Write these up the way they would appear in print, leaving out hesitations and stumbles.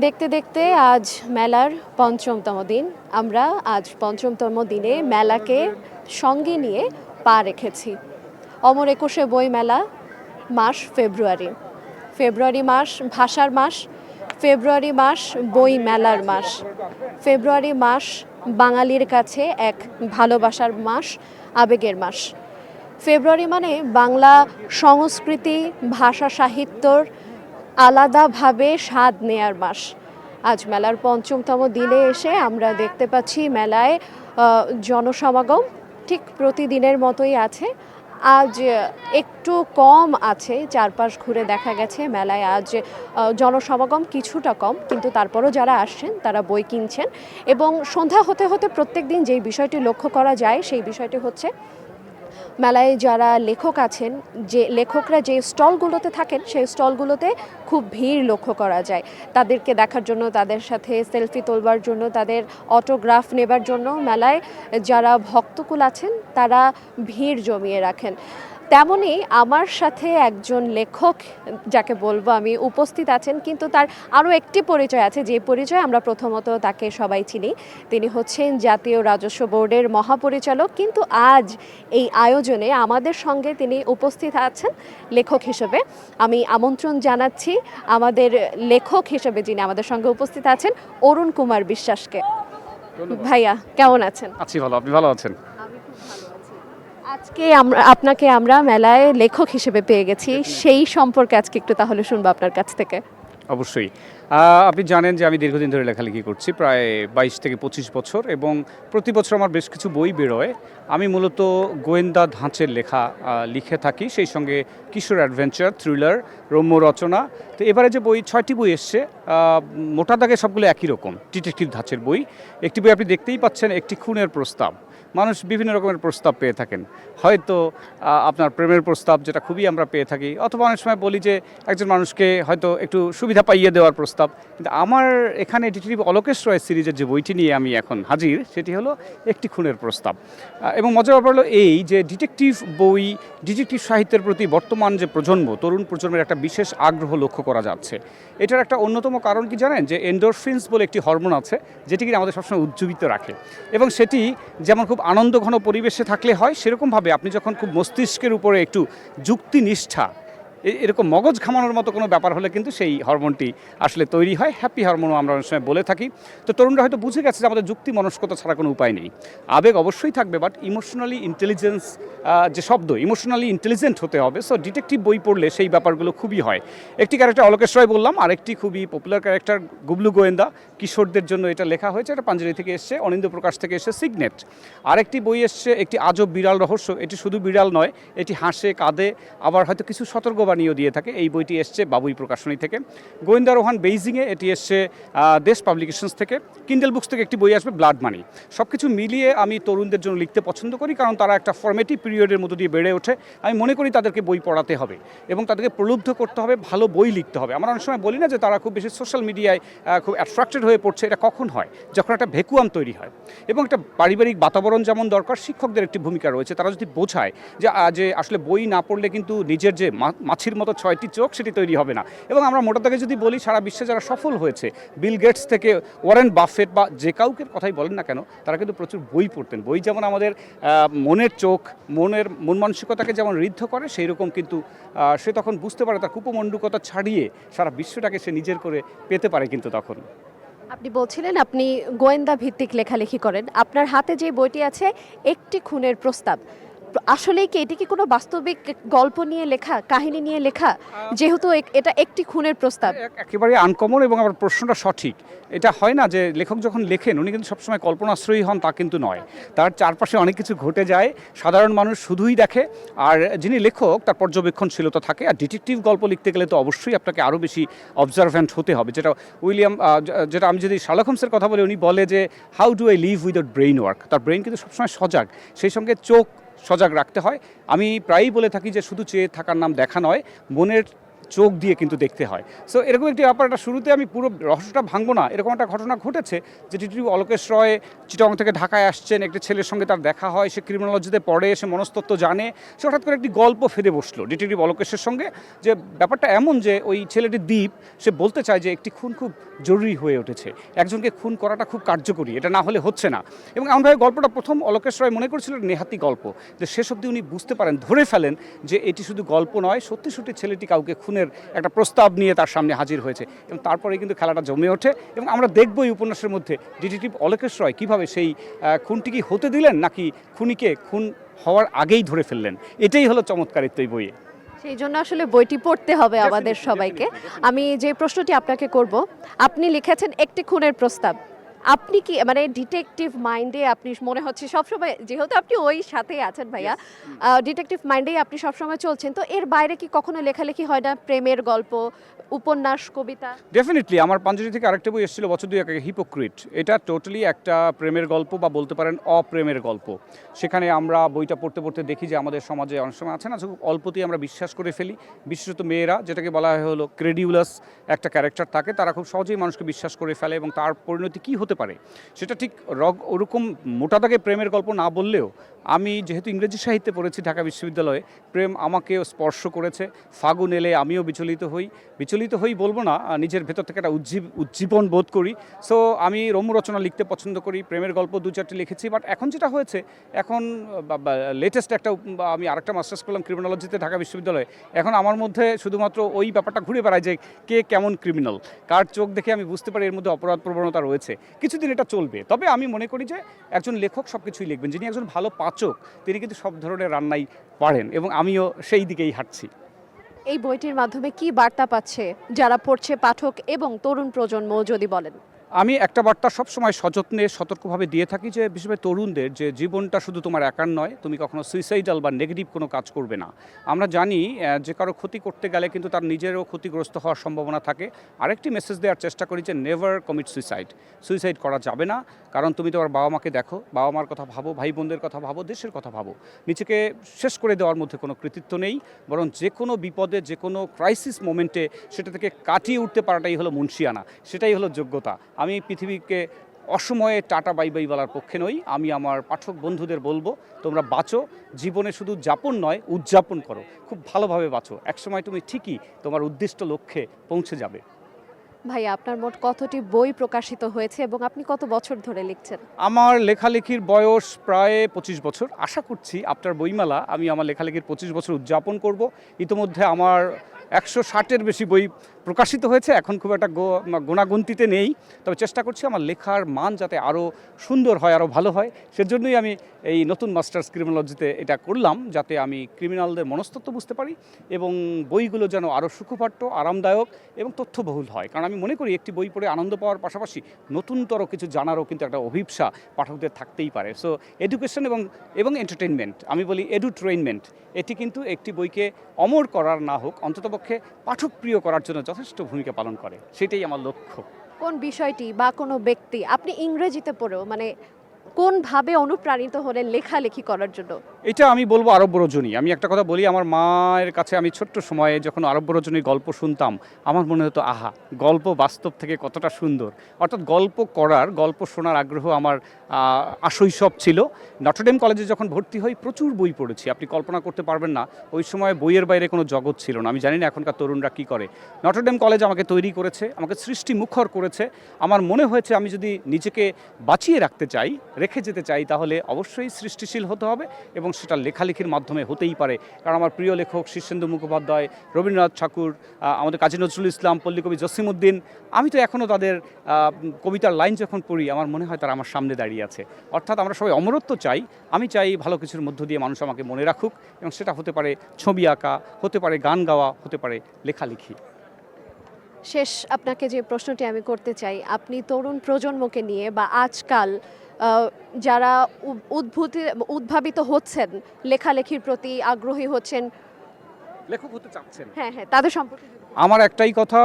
দেখতে দেখতে আজ মেলার পঞ্চমতম দিন। আমরা আজ পঞ্চমতম দিনে মেলাকে সঙ্গে নিয়ে পা রেখেছি। অমর একুশে বই মেলা, মাস ফেব্রুয়ারি। ফেব্রুয়ারি মাস ভাষার মাস, ফেব্রুয়ারি মাস বই মেলার মাস। ফেব্রুয়ারি মাস বাঙালির কাছে এক ভালোবাসার মাস, আবেগের মাস। ফেব্রুয়ারি মানে বাংলা সংস্কৃতি, ভাষা সাহিত্যর আলাদাভাবে স্বাদ নেয়ার মাস। আজ মেলার পঞ্চমতম দিনে এসে আমরা দেখতে পাচ্ছি মেলায় জনসমাগম ঠিক প্রতিদিনের মতোই আছে। আজ একটু কম আছে, চারপাশ ঘুরে দেখা গেছে মেলায় আজ জনসমাগম কিছুটা কম, কিন্তু তারপরও যারা আসছেন তারা বই কিনছেন। এবং সন্ধ্যা হতে হতে প্রত্যেক দিন যেই বিষয়টি লক্ষ্য করা যায় সেই বিষয়টি হচ্ছে মেলায় যারা লেখক আছেন, যে লেখকরা যে স্টলগুলোতে থাকেন সেই স্টলগুলোতে খুব ভিড় লক্ষ্য করা যায়। তাদেরকে দেখার জন্য, তাদের সাথে সেলফি তোলবার জন্য, তাদের অটোগ্রাফ নেবার জন্য মেলায় যারা ভক্তকুল আছেন তারা ভিড় জমিয়ে রাখেন। তেমনই আমার সাথে একজন লেখক, যাকে বলবো আমি, উপস্থিত আছেন, কিন্তু তার আরও একটি পরিচয় আছে, যে পরিচয় আমরা প্রথমত তাকে সবাই চিনি। তিনি হচ্ছেন জাতীয় রাজস্ব বোর্ডের মহাপরিচালক, কিন্তু আজ এই আয়োজনে আমাদের সঙ্গে তিনি উপস্থিত আছেন লেখক হিসেবে। আমি আমন্ত্রণ জানাচ্ছি আমাদের লেখক হিসেবে যিনি আমাদের সঙ্গে উপস্থিত আছেন, অরুণ কুমার বিশ্বাসকে। ভাইয়া কেমন আছেন? আছি ভালো, আপনি ভালো আছেন? আজকে আপনাকে আমরা মেলায় লেখক হিসেবে পেয়ে গেছি, সেই সম্পর্কে আজকে একটু তাহলে শুনবো আপনার কাছ থেকে। অবশ্যই। আপনি জানেন যে আমি দীর্ঘদিন ধরে লেখালেখি করছি, প্রায় 22 থেকে 25 বছর, এবং প্রতি বছর আমার বেশ কিছু বই বেরোয়। আমি মূলত গোয়েন্দা ধাঁচের লেখা লিখে থাকি, সেই সঙ্গে কিশোর অ্যাডভেঞ্চার, থ্রিলার, রম্য রচনা। তো এবারে যে 6টি বই এসছে, মোটা দাগে সবগুলো একই রকম ডিটেকটিভ ধাঁচের বই। একটি বই আপনি দেখতেই পাচ্ছেন, একটি খুনের প্রস্তাব। মানুষ বিভিন্ন রকমের প্রস্তাব পেয়ে থাকেন, হয়তো আপনার প্রেমের প্রস্তাব, যেটা খুবই আমরা পেয়ে থাকি, অথবা অনেক সময় বলি যে একজন মানুষকে হয়তো একটু সুবিধা পাইয়ে দেওয়ার প্রস্তাব। কিন্তু আমার এখানে ডিটেকটিভ অলোকেশ রয় সিরিজের যে বইটি নিয়ে আমি এখন হাজির, সেটি হলো একটি খুনের প্রস্তাব। এবং মজার ব্যাপার হলো এই যে ডিটেকটিভ বই, ডিটেকটিভ সাহিত্যের প্রতি বর্তমান যে প্রজন্ম, তরুণ প্রজন্মের একটা বিশেষ আগ্রহ লক্ষ্য করা যাচ্ছে। এটার একটা অন্যতম কারণ কি জানেন, যে এন্ডোরফিনস বলে একটি হরমোন আছে, যেটি কিনা আমাদের সবসময় উজ্জীবিত রাখে। এবং সেটি যেমন খুব আনন্দঘন পরিবেশে থাকলে হয়, সেরকমভাবে আপনি যখন খুব মস্তিষ্কের উপরে একটু যুক্তিনিষ্ঠা, এরকম মগজ ঘামানোর মতো কোনো ব্যাপার হলে কিন্তু সেই হরমোনটি আসলে তৈরি হয়। হ্যাপি হরমোনও আমরা অনেক সময় বলে থাকি। তো তরুণরা হয়তো বুঝে গেছে যে আমাদের যুক্তি মনস্কতা ছাড়া কোনো উপায় নেই। আবেগ অবশ্যই থাকবে, বাট ইমোশনালি ইন্টেলিজেন্স, যে শব্দ, ইমোশনালি ইন্টেলিজেন্ট হতে হবে। সো ডিটেকটিভ বই পড়লে সেই ব্যাপারগুলো খুবই হয়। একটি ক্যারেক্টার অলোকেশ রয় বললাম, আরেকটি খুবই পপুলার ক্যারেক্টার গুবলু গোয়েন্দা, কিশোরদের জন্য এটা লেখা হয়েছে। এটা পাঞ্জেরি থেকে এসছে, অনিন্দ্য প্রকাশ থেকে এসছে সিগনেট। আরেকটি বই এসছে, একটি আজব বিড়াল রহস্য। এটি শুধু বিড়াল নয়, এটি হাসে, কাঁদে, আবার হয়তো কিছু সতর্কবাণীও দিয়ে থাকে। এই বইটি এসছে বাবুই প্রকাশনী থেকে। গোয়েন্দা রোহান বেইজিংয়ে, এটি এসছে দেশ পাবলিকেশনস থেকে। কিন্ডেল বুকস থেকে একটি বই আসবে, ব্লাড মানি। সব কিছু মিলিয়ে আমি তরুণদের জন্য লিখতে পছন্দ করি, কারণ তারা একটা ফর্মেটিভ পিরিয়ডের মধ্যে দিয়ে বেড়ে ওঠে। আমি মনে করি তাদেরকে বই পড়াতে হবে এবং তাদেরকে প্রলুব্ধ করতে হবে, ভালো বই লিখতে হবে। আমরা অনেক সময় বলি না যে তারা খুব বেশি সোশ্যাল মিডিয়ায় খুব অ্যাট্রাক্টেড হয়ে পড়ছে। এটা কখন হয়? যখন একটা ভ্যাকুয়াম তৈরি হয়। এবং একটা পারিবারিক বাতাবরণ যেমন দরকার, শিক্ষকদের একটি ভূমিকা রয়েছে। তারা যদি বোঝায় যে আসলে বই না পড়লে কিন্তু নিজের যে মাছির মতো 6টি চোখ, সেটি তৈরি হবে না। এবং আমরা মোটা দাগে যদি বলি, সারা বিশ্বে যারা সফল হয়েছে, বিল গেটস থেকে ওয়ারেন বাফেট বা যে কাউকে কথাই বলেন না কেন, তারা কিন্তু প্রচুর বই পড়তেন। বই যেমন আমাদের মনের চোখ, মন মানসিকতাকে যেমন ঋদ্ধ করে, সেই রকম কিন্তু সে তখন বুঝতে পারে তার কুপমণ্ডুকতা ছাড়িয়ে সারা বিশ্বটাকে সে নিজের করে পেতে পারে কিন্তু তখন। আপনি বলছিলেন আপনি গোয়েন্দা ভিত্তিক লেখালেখি করেন, আপনার হাতে যে বইটি আছে একটি খুনের প্রস্তাব, আসলেই কি এটি কি কোনো বাস্তবিক গল্প নিয়ে লেখা, কাহিনী নিয়ে লেখা, যেহেতু এটা একটি খুনের প্রস্তাব? একেবারে আনকমন, এবং আমার প্রশ্নটা সঠিক। এটা হয় না যে লেখক যখন লেখেন উনি কিন্তু সবসময় কল্পনাশ্রয়ী হন, তা কিন্তু নয়। তার চারপাশে অনেক কিছু ঘটে যায়, সাধারণ মানুষ শুধুই দেখে, আর যিনি লেখক তার পর্যবেক্ষণশীলতা থাকে। আর ডিটেকটিভ গল্প লিখতে গেলে তো অবশ্যই আপনাকে আরও বেশি অবজারভ্যান্ট হতে হবে। যেটা আমি যদি শার্লক হোমসের কথা বলি, উনি বলে যে how do I live without brain work. তার ব্রেইন কিন্তু সবসময় সজাগ, সেই সঙ্গে চোখ সজাগ রাখতে হয়। আমি প্রায়ই বলে থাকি যে শুধু চেয়ে থাকার নাম দেখা নয়, মনের চোখ দিয়ে কিন্তু দেখতে হয়। সো এরকম একটি ব্যাপারটা শুরুতে আমি পুরো রহস্যটা ভাঙবো না, এরকম একটা ঘটনা ঘটেছে যে ডিটেকটিভ অলোকেশ রয় চিটং থেকে ঢাকায় আসছেন, একটি ছেলের সঙ্গে তার দেখা হয়, সে ক্রিমিনোলজিতে পড়ে, সে মনস্তত্ত্ব জানে, সে হঠাৎ করে একটি গল্প ফেলে বসলো ডিটেকটিভ অলোকেশের সঙ্গে, যে ব্যাপারটা এমন যে ওই ছেলেটি দ্বীপ, সে বলতে চায় যে একটি খুন খুব জরুরি হয়ে উঠেছে, একজনকে খুন করাটা খুব কার্যকরী, এটা না হলে হচ্ছে না। এবং এমনভাবে গল্পটা প্রথম অলোকেশ রয় মনে করেছিলেন নেহাতি গল্প, যে শেষ অবধি উনি বুঝতে পারেন, ধরে ফেলেন যে এটি শুধু গল্প নয়, সত্যি সত্যি ছেলেটি কাউকে খুনের একটা প্রস্তাব নিয়ে তার সামনে হাজির হয়েছে। এবং তারপরে কিন্তু খেলাটা জমে ওঠে এবং আমরা দেখব এই উপন্যাসের মধ্যে ডিটেকটিভ অলোকেশ রয় কীভাবে সেই খুনটি কি হতে দিলেন নাকি খুনিকে খুন হওয়ার আগেই ধরে ফেললেন। এটাই হলো চমৎকারিত্ব এই বইয়ে। সেই জন্য আসলে বইটি পড়তে হবে আমাদের সবাইকে। আমি যে প্রশ্নটি আপনাকে করব, আপনি লিখেছেন একটি খুনের প্রস্তাব, আপনি কি মানে ডিটেকটিভ মাইন্ডে আপনি মনে হচ্ছে সবসময়, যেহেতু আপনি ওই সাথেই আছেন ভাইয়া, ডিটেকটিভ মাইন্ডেই আপনি সবসময় চলছেন, তো এর বাইরে কি কখনো লেখালেখি হয় না, প্রেমের গল্প, উপন্যাস, কবিতা? ডেফিনেটলি আমার পাঞ্জাবি থেকে আরেকটা বই এসেছিল বছর দুই আগে, হিপোক্রিট। এটা টোটালি একটা প্রেমের গল্প বা বলতে পারেন অপ্রেমের গল্প। সেখানে আমরা বইটা পড়তে পড়তে দেখি যে আমাদের সমাজে অনেক সময় আছে না, খুব অল্পতেই আমরা বিশ্বাস করে ফেলি, বিশেষত মেয়েরা, যেটাকে বলা হয় হলো ক্রেডিউলাস একটা ক্যারেক্টার থাকে, তারা খুব সহজেই মানুষকে বিশ্বাস করে ফেলে এবং তার পরিণতি কী হতে পারে সেটা ঠিক ওরকম মোটা দাগে প্রেমের গল্প না বললেও, আমি যেহেতু ইংরেজি সাহিত্যে পড়েছি ঢাকা বিশ্ববিদ্যালয়ে, প্রেম আমাকেও স্পর্শ করেছে। ফাগুন এলে আমিও বিচলিত হই বলবো না, নিজের ভেতর থেকে একটা উজ্জীবন বোধ করি। সো আমি রম্য রচনা লিখতে পছন্দ করি, প্রেমের গল্প দু চারটি লিখেছি। বাট এখন যেটা হয়েছে, এখন লেটেস্ট একটা আমি আরেকটা মাস্টার্স করলাম ক্রিমিনোলজিতে ঢাকা বিশ্ববিদ্যালয়ে, এখন আমার মধ্যে শুধুমাত্র ওই ব্যাপারটা ঘুরে বেড়ায় যে কে কেমন ক্রিমিনাল, কার চোখ দেখে আমি বুঝতে পারি এর মধ্যে অপরাধ প্রবণতা রয়েছে। কিছুদিন এটা চলবে, তবে আমি মনে করি যে একজন লেখক সব কিছুই লিখবেন। যিনি একজন ভালো পাচক, তিনি কিন্তু সব ধরনের রান্নাই পারেন এবং আমিও সেই দিকেই হাঁটছি। এই বইটির মাধ্যমে কি বার্তা পাচ্ছে যারা পড়ছে পাঠক এবং তরুণ প্রজন্ম, যদি বলেন? আমি একটা বার্তা সবসময় সযত্নে সতর্কভাবে দিয়ে থাকি, যে বিশেষ করে তরুণদের, যে জীবনটা শুধু তোমার একার নয়, তুমি কখনো সুইসাইডাল বা নেগেটিভ কোনো কাজ করবে না। আমরা জানি যে কারো ক্ষতি করতে গেলে কিন্তু তার নিজেরও ক্ষতিগ্রস্ত হওয়ার সম্ভাবনা থাকে। আরেকটি মেসেজ দেওয়ার চেষ্টা করি যে নেভার কমিট সুইসাইড করা যাবে না, কারণ তুমি তোমার বাবা মাকে দেখো, বাবা মার কথা ভাবো, ভাই বোনদের কথা ভাবো, দেশের কথা ভাবো। নিজেকে শেষ করে দেওয়ার মধ্যে কোনো কৃতিত্ব নেই, বরং যে কোনো বিপদে, যে কোনো ক্রাইসিস মোমেন্টে সেটা থেকে কাটিয়ে উঠতে পারাটাই হলো মুনশিয়ানা, সেটাই হলো যোগ্যতা। আমি পৃথিবীকে অসময়ে টাটা বাই বাই বলার পক্ষে নই। আমি আমার পাঠক বন্ধুদের বলবো, তোমরা বাঁচো, জীবনে শুধু যাপন নয় উদযাপন করো, খুব ভালোভাবে বাঁচো, একসময় তুমি ঠিকই তোমার উদ্দিষ্ট লক্ষ্যে পৌঁছে যাবে। ভাই, আপনার মোট কতটি বই প্রকাশিত হয়েছে এবং আপনি কত বছর ধরে লিখছেন? আমার লেখালেখির বয়স প্রায় 25 বছর। আশা করছি আফটার বইমেলা আমি আমার লেখালেখির 25 বছর উদযাপন করব। ইতিমধ্যে আমার 160-এর বেশি বই প্রকাশিত হয়েছে, এখন খুব একটা গোনাগুনতিতে নেই, তবে চেষ্টা করছি আমার লেখার মান যাতে আরও সুন্দর হয়, আরও ভালো হয়। সেজন্যই আমি এই নতুন মাস্টার্স ক্রিমিনোলজিতে এটা করলাম, যাতে আমি ক্রিমিনালদের মনস্তত্ত্ব বুঝতে পারি এবং বইগুলো যেন আরও সুখপাঠ্য, আরামদায়ক এবং তথ্যবহুল হয়। কারণ আমি মনে করি একটি বই পড়ে আনন্দ পাওয়ার পাশাপাশি নতুনতর কিছু জানারও কিন্তু একটা অভিপ্সা পাঠকদের থাকতেই পারে। সো এডুকেশন এবং এন্টারটেইনমেন্ট, আমি বলি এডুট্রেইনমেন্ট, এটি কিন্তু একটি বইকে অমর করার না হোক, অন্ততপক্ষে পাঠক প্রিয় করার জন্য যথেষ্ট ভূমিকা পালন করে, সেটাই আমার লক্ষ্য। কোন বিষয়টি বা কোনো ব্যক্তি আপনি ইংরেজিতে পড়েও মানে কোনভাবে অনুপ্রাণিত হলেন লেখালেখি করার জন্য? এটা আমি বলবো আরব্য রজনী। আমি একটা কথা বলি, আমার মায়ের কাছে আমি ছোট্ট সময়ে যখন আরব্য রজনীর গল্প শুনতাম, আমার মনে হতো আহা, গল্প বাস্তব থেকে কতটা সুন্দর। অর্থাৎ গল্প শোনার আগ্রহ আমার আশৈশব ছিল। নটরডেম কলেজে যখন ভর্তি হই প্রচুর বই পড়েছি, আপনি কল্পনা করতে পারবেন না, ওই সময় বইয়ের বাইরে কোনো জগৎ ছিল না। আমি জানি না এখনকার তরুণরা কী করে। নটরডেম কলেজ আমাকে তৈরি করেছে, আমাকে সৃষ্টি মুখর করেছে। আমার মনে হয়েছে আমি যদি নিজেকে বাঁচিয়ে রেখে যেতে চাই, তাহলে অবশ্যই সৃষ্টিশীল হতে হবে এবং সেটা লেখালেখির মাধ্যমে হতেই পারে। কারণ আমার প্রিয় লেখক শীর্ষেন্দু মুখোপাধ্যায়, রবীন্দ্রনাথ ঠাকুর, আমাদের কাজী নজরুল ইসলাম, পল্লীকবি জসিমউদ্দিন, আমি তো এখনও তাদের কবিতার লাইন যখন পড়ি আমার মনে হয় তারা আমার সামনে দাঁড়িয়ে আছে। অর্থাৎ আমরা সবাই অমরত্ব চাই। আমি চাই ভালো কিছুর মধ্য দিয়ে মানুষ আমাকে মনে রাখুক এবং সেটা হতে পারে ছবি আঁকা, হতে পারে গান গাওয়া, হতে পারে লেখালেখি। শেষ আপনাকে যে প্রশ্নটি আমি করতে চাই, আপনি তরুণ প্রজন্মকে নিয়ে বা আজকাল যারা উদ্ভাবিত হচ্ছেন, লেখালেখির প্রতি আগ্রহী হচ্ছেন, লেখক হতে চাচ্ছেন, হ্যাঁ, তাদের সম্পর্কে আমার একটাই কথা,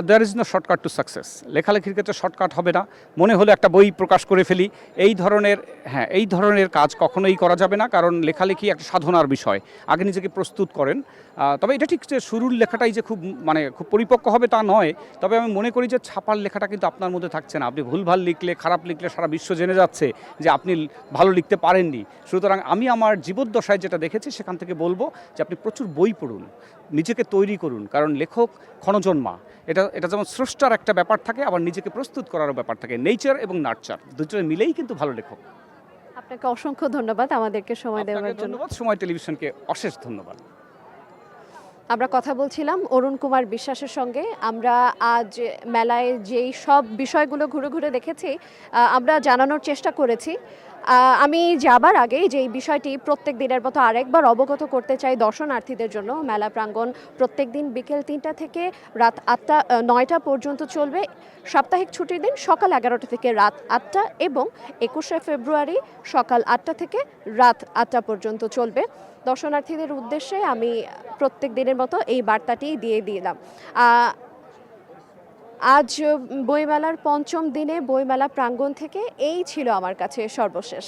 there is no shortcut to success. লেখালেখির ক্ষেত্রে শর্টকাট হবে না। মনে হলো একটা বই প্রকাশ করে ফেলি, এই ধরনের কাজ কখনোই করা যাবে না, কারণ লেখালেখি একটা সাধনার বিষয়। আগে নিজেকে প্রস্তুত করেন। তবে এটা ঠিক যে শুরুর লেখাটাই যে খুব পরিপক্ক হবে তা নয়। তবে আমি মনে করি যে ছাপার লেখাটা কিন্তু আপনার মধ্যে থাকছে না। আপনি ভুলভাল লিখলে, খারাপ লিখলে সারা বিশ্ব জেনে যাচ্ছে যে আপনি ভালো লিখতে পারেননি। সুতরাং আমি আমার জীবদ্দশায় যেটা দেখেছি সেখান থেকে বলবো যে আপনি প্রচুর বই পড়ুন, নিজেকে তৈরি করুন, কারণ লেখক ক্ষণজন্মা। এটা যেমন স্রষ্টার একটা ব্যাপার থাকে, আবার নিজেকে প্রস্তুত করারও ব্যাপার থাকে। নেচার এবং নার্চার দুটো মিলেই কিন্তু ভালো লেখক। আপনাকে অসংখ্য ধন্যবাদ আমাদেরকে সময় দেওয়ার আপনাকে জন্য। ধন্যবাদ, সময় টেলিভিশনকে অশেষ ধন্যবাদ। আমরা কথা বলছিলাম অরুণ কুমার বিশ্বাসের সঙ্গে। আমরা আজ মেলায় যেই সব বিষয়গুলো ঘুরে ঘুরে দেখেছি, আমরা জানানোর চেষ্টা করেছি। আমি যাবার আগে যেই বিষয়টি প্রত্যেক দিনের মতো আরেকবার অবগত করতে চাই দর্শনার্থীদের জন্য, মেলা প্রাঙ্গণ প্রত্যেক দিন বিকেল 3টা থেকে রাত 9টা পর্যন্ত চলবে। সাপ্তাহিক ছুটির দিন সকাল 11টা থেকে রাত 8টা এবং 21শে ফেব্রুয়ারি সকাল 8টা থেকে রাত 8টা পর্যন্ত চলবে। দর্শনার্থীদের উদ্দেশ্যে আমি প্রত্যেক দিনের মতো এই বার্তাটি দিয়ে দিলাম। আজ বইমেলার 5ম দিনে বইমেলা প্রাঙ্গণ থেকে এই ছিল আমার কাছে সর্বশেষ।